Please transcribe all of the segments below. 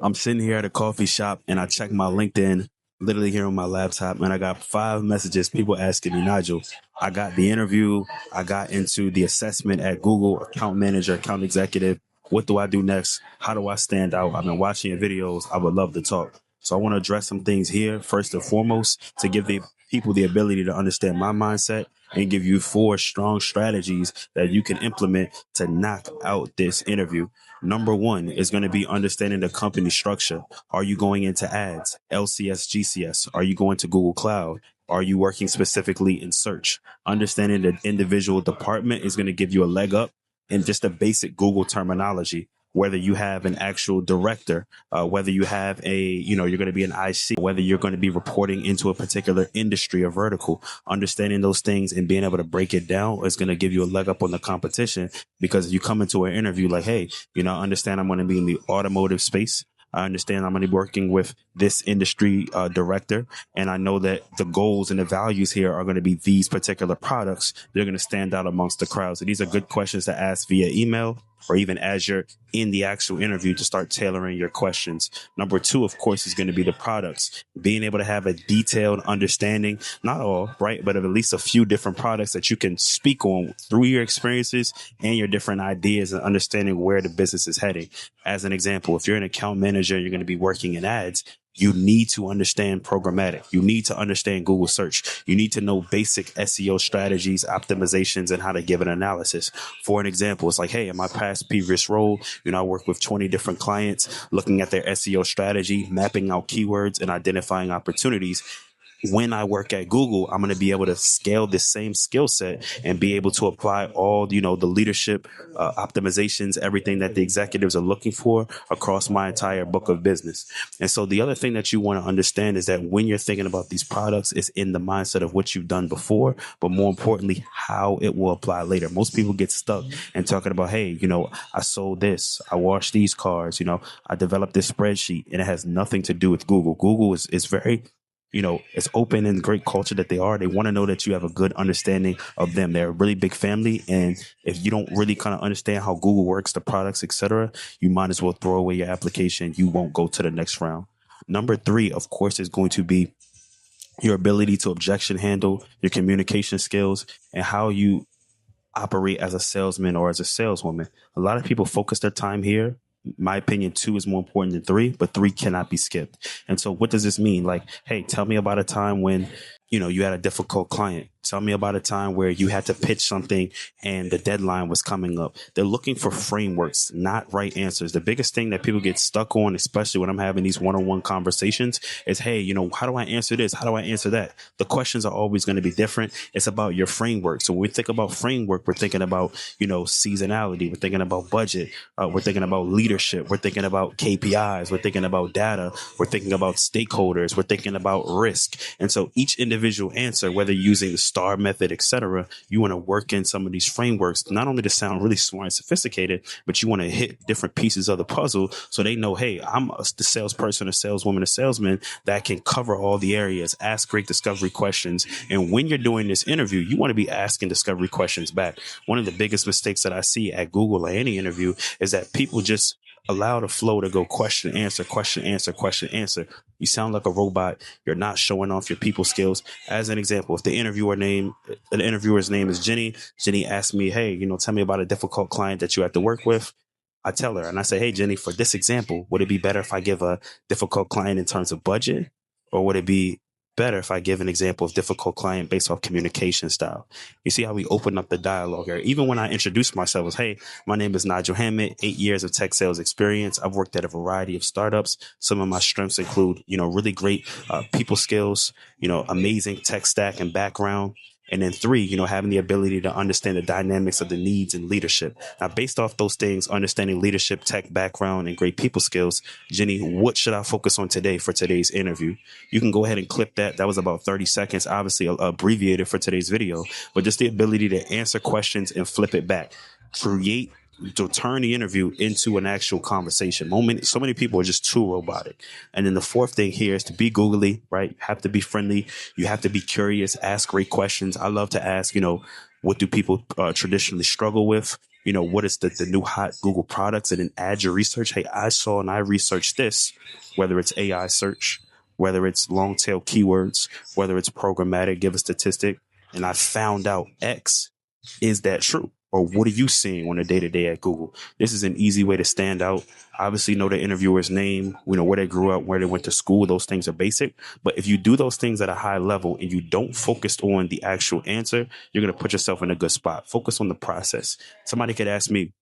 I'm sitting here at a coffee shop and I check my LinkedIn literally here on my laptop and I got 5 messages, people asking me, Nigel, I got the interview, I got into the assessment at Google, account manager, account executive. What do I do next? How do I stand out? I've been watching your videos. I would love to talk. So I want to address some things here first and foremost to give the people the ability to understand my mindset and give you 4 strong strategies that you can implement to knock out this interview. Number 1 is going to be understanding the company structure. Are you going into ads, LCS, GCS? Are you going to Google Cloud? Are you working specifically in search? Understanding the individual department is going to give you a leg up in just the basic Google terminology. Whether you have an actual director, whether you have you're going to be an IC, whether you're going to be reporting into a particular industry or vertical, understanding those things and being able to break it down is going to give you a leg up on the competition because you come into an interview like, hey, I understand I'm going to be in the automotive space. I understand I'm going to be working with this industry director, and I know that the goals and the values here are going to be these particular products. They're going to stand out amongst the crowd. So these are good questions to ask via email or even as you're in the actual interview to start tailoring your questions. Number 2, of course, is going to be the products. Being able to have a detailed understanding, not all, right, but of at least a few different products that you can speak on through your experiences and your different ideas and understanding where the business is heading. As an example, if you're an account manager, you're going to be working in ads. You need to understand programmatic. You need to understand Google search. You need to know basic SEO strategies, optimizations, and how to give an analysis. For an example, it's like, hey, in my past previous role, I work with 20 different clients, looking at their SEO strategy, mapping out keywords and identifying opportunities. When I work at Google, I'm going to be able to scale this same skill set and be able to apply all, the leadership optimizations, everything that the executives are looking for across my entire book of business. And so the other thing that you want to understand is that when you're thinking about these products, it's in the mindset of what you've done before, but more importantly, how it will apply later. Most people get stuck and talking about, hey, I sold this, I washed these cars, I developed this spreadsheet, and it has nothing to do with Google. Google is very it's open and great culture that they are. They want to know that you have a good understanding of them. They're a really big family. And if you don't really kind of understand how Google works, the products, etc., you might as well throw away your application. You won't go to the next round. Number 3, of course, is going to be your ability to objection handle, your communication skills, and how you operate as a salesman or as a saleswoman. A lot of people focus their time here. My opinion, 2 is more important than 3, but 3 cannot be skipped. And so what does this mean? Like, hey, tell me about a time when, you had a difficult client. Tell me about a time where you had to pitch something and the deadline was coming up. They're looking for frameworks, not right answers. The biggest thing that people get stuck on, especially when I'm having these one-on-one conversations, is, hey, how do I answer this? How do I answer that? The questions are always going to be different. It's about your framework. So when we think about framework, we're thinking about, seasonality. We're thinking about budget. We're thinking about leadership. We're thinking about KPIs. We're thinking about data. We're thinking about stakeholders. We're thinking about risk. And so each individual answer, whether you're using the STAR method, etc., you want to work in some of these frameworks, not only to sound really smart and sophisticated, but you want to hit different pieces of the puzzle so they know, hey, I'm the salesperson, a saleswoman, a salesman that can cover all the areas, ask great discovery questions. And when you're doing this interview, you want to be asking discovery questions back. One of the biggest mistakes that I see at Google or any interview is that people just allow the flow to go question, answer, question, answer, question, answer. You sound like a robot. You're not showing off your people skills. As an example, if the interviewer's name is Jenny, Jenny asked me, hey, tell me about a difficult client that you have to work with. I tell her and I say, hey, Jenny, for this example, would it be better if I give a difficult client in terms of budget, or would it be better if I give an example of difficult client based off communication style? You see how we open up the dialogue here. Even when I introduce myself as, hey, my name is Nigel Hammett, 8 years of tech sales experience. I've worked at a variety of startups. Some of my strengths include, really great people skills, amazing tech stack and background. And then 3, having the ability to understand the dynamics of the needs and leadership. Now, based off those things, understanding leadership, tech background, and great people skills, Jenny, what should I focus on today for today's interview? You can go ahead and clip that. That was about 30 seconds, obviously abbreviated for today's video, but just the ability to answer questions and flip it back. To turn the interview into an actual conversation. So many people are just too robotic. And then the 4th thing here is to be googly, right? You have to be friendly. You have to be curious, ask great questions. I love to ask, what do people traditionally struggle with? what is the new hot Google products, and then add your research. Hey, I saw and I researched this, whether it's AI search, whether it's long tail keywords, whether it's programmatic, give a statistic, and I found out X. Is that true? Or what are you seeing on a day to day at Google? This is an easy way to stand out. Obviously, know the interviewer's name, where they grew up, where they went to school. Those things are basic. But if you do those things at a high level and you don't focus on the actual answer, you're going to put yourself in a good spot. Focus on the process. Somebody could ask me,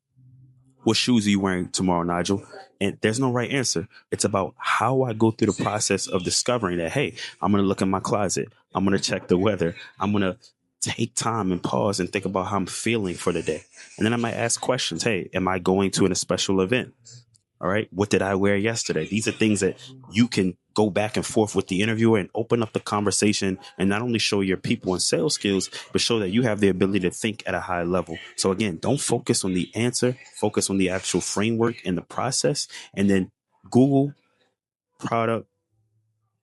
what shoes are you wearing tomorrow, Nigel? And there's no right answer. It's about how I go through the process of discovering that, hey, I'm going to look in my closet. I'm going to check the weather. I'm going to take time and pause and think about how I'm feeling for the day. And then I might ask questions. Hey, am I going to a special event? All right. What did I wear yesterday? These are things that you can go back and forth with the interviewer and open up the conversation and not only show your people and sales skills, but show that you have the ability to think at a high level. So again, don't focus on the answer, focus on the actual framework and the process. And then Google, product,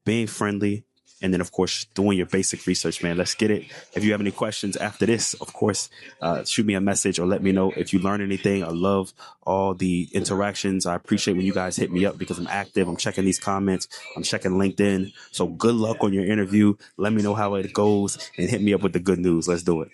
being friendly, and then, of course, doing your basic research, man. Let's get it. If you have any questions after this, of course, shoot me a message or let me know if you learn anything. I love all the interactions. I appreciate when you guys hit me up because I'm active. I'm checking these comments. I'm checking LinkedIn. So good luck on your interview. Let me know how it goes and hit me up with the good news. Let's do it.